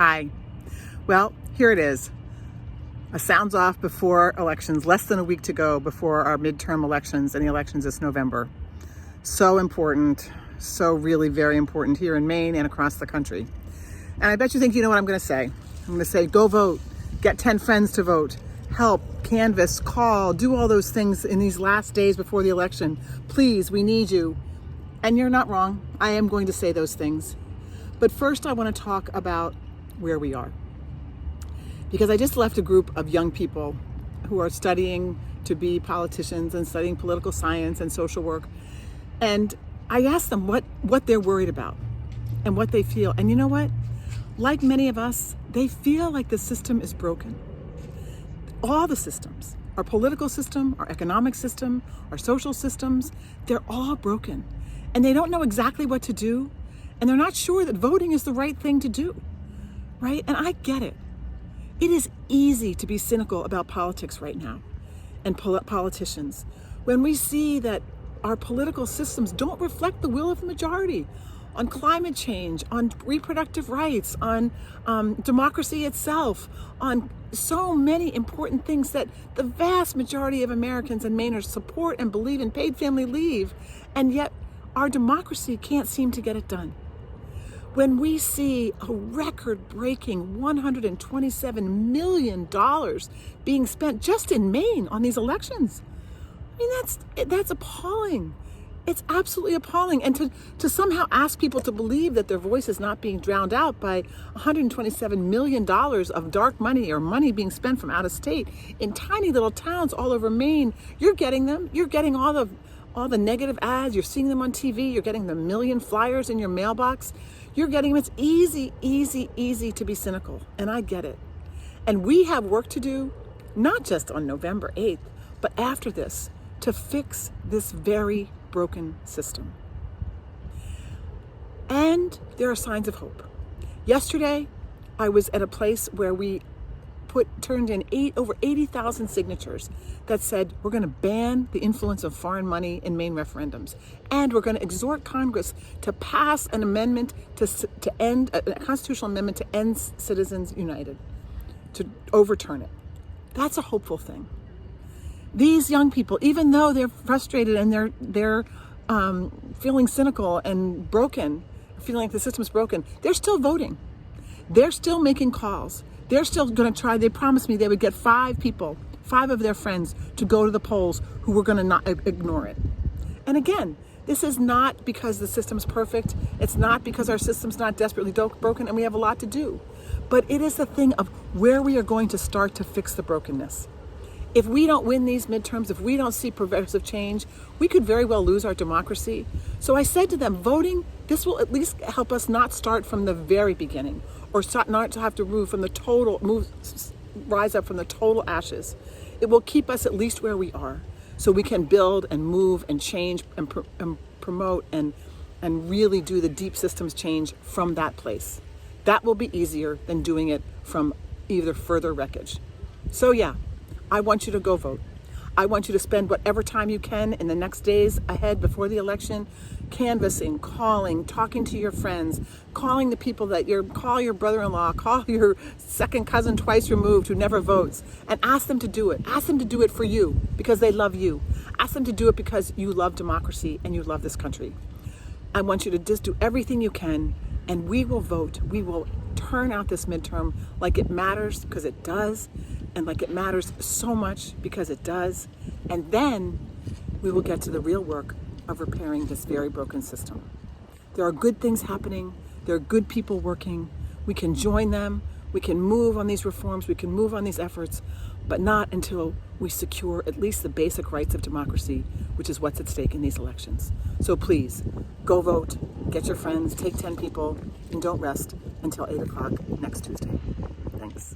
Hi. Well, here it is. A sounds off before elections, less than a week to go before our midterm elections and the elections this November. So important, so really very important here in Maine and across the country. And I bet you think you know what I'm going to say. I'm going to say, go vote, get 10 friends to vote, help, canvass, call, do all those things in these last days before the election. Please, we need you. And you're not wrong. I am going to say those things. But first, I want to talk about where we are. Because I just left a group of young people who are studying to be politicians and studying political science and social work. And I asked them what they're worried about and what they feel. And you know what? Like many of us, they feel like the system is broken. All the systems, our political system, our economic system, our social systems, they're all broken. And they don't know exactly what to do. And they're not sure that voting is the right thing to do, right? And I get it. It is easy to be cynical about politics right now and politicians when we see that our political systems don't reflect the will of the majority on climate change, on reproductive rights, on democracy itself, on so many important things that the vast majority of Americans and Mainers support and believe in paid family leave, and yet our democracy can't seem to get it done. When we see a record-breaking $127 million being spent just in Maine on these elections, I mean, that's appalling. It's absolutely appalling. And to somehow ask people to believe that their voice is not being drowned out by $127 million of dark money or money being spent from out of state in tiny little towns all over Maine, you're getting them. You're getting all the negative ads. You're seeing them on TV. You're getting the million flyers in your mailbox. You're getting them. It's easy to be cynical. And I get it. And we have work to do, not just on November 8th, but after this, to fix this very broken system. And there are signs of hope. Yesterday, I was at a place where we turned in over 80,000 signatures that said we're going to ban the influence of foreign money in Maine referendums, and we're going to exhort Congress to pass an amendment to end a constitutional amendment to end Citizens United, to overturn it. That's a hopeful thing. These young people, even though they're frustrated and they're feeling cynical and broken, feeling like the system's broken, they're still voting. They're still making calls. They're still going to try. They promised me they would get 5 of their friends to go to the polls who were going to not ignore it. And again, this is not because the system's perfect. It's not because our system's not desperately broken and we have a lot to do. But it is the thing of where we are going to start to fix the brokenness. If we don't win these midterms, if we don't see progressive change, we could very well lose our democracy. So I said to them, voting, this will at least help us not start from the very beginning, or not to have to rise up from the total ashes. It will keep us at least where we are, so we can build and move and change and promote and really do the deep systems change from that place. That will be easier than doing it from either further wreckage. So yeah, I want you to go vote. I want you to spend whatever time you can in the next days ahead before the election, canvassing, calling, talking to your friends, calling the people call your brother-in-law, call your second cousin twice removed who never votes, and ask them to do it. Ask them to do it for you because they love you. Ask them to do it because you love democracy and you love this country. I want you to just do everything you can, and we will vote. We will turn out this midterm like it matters, because it does, and like it matters so much because it does. And then we will get to the real work of repairing this very broken system. There are good things happening. There are good people working. We can join them. We can move on these reforms. We can move on these efforts, but not until we secure at least the basic rights of democracy, which is what's at stake in these elections. So please, go vote, get your friends, take 10 people, and don't rest until 8 o'clock next Tuesday. Thanks.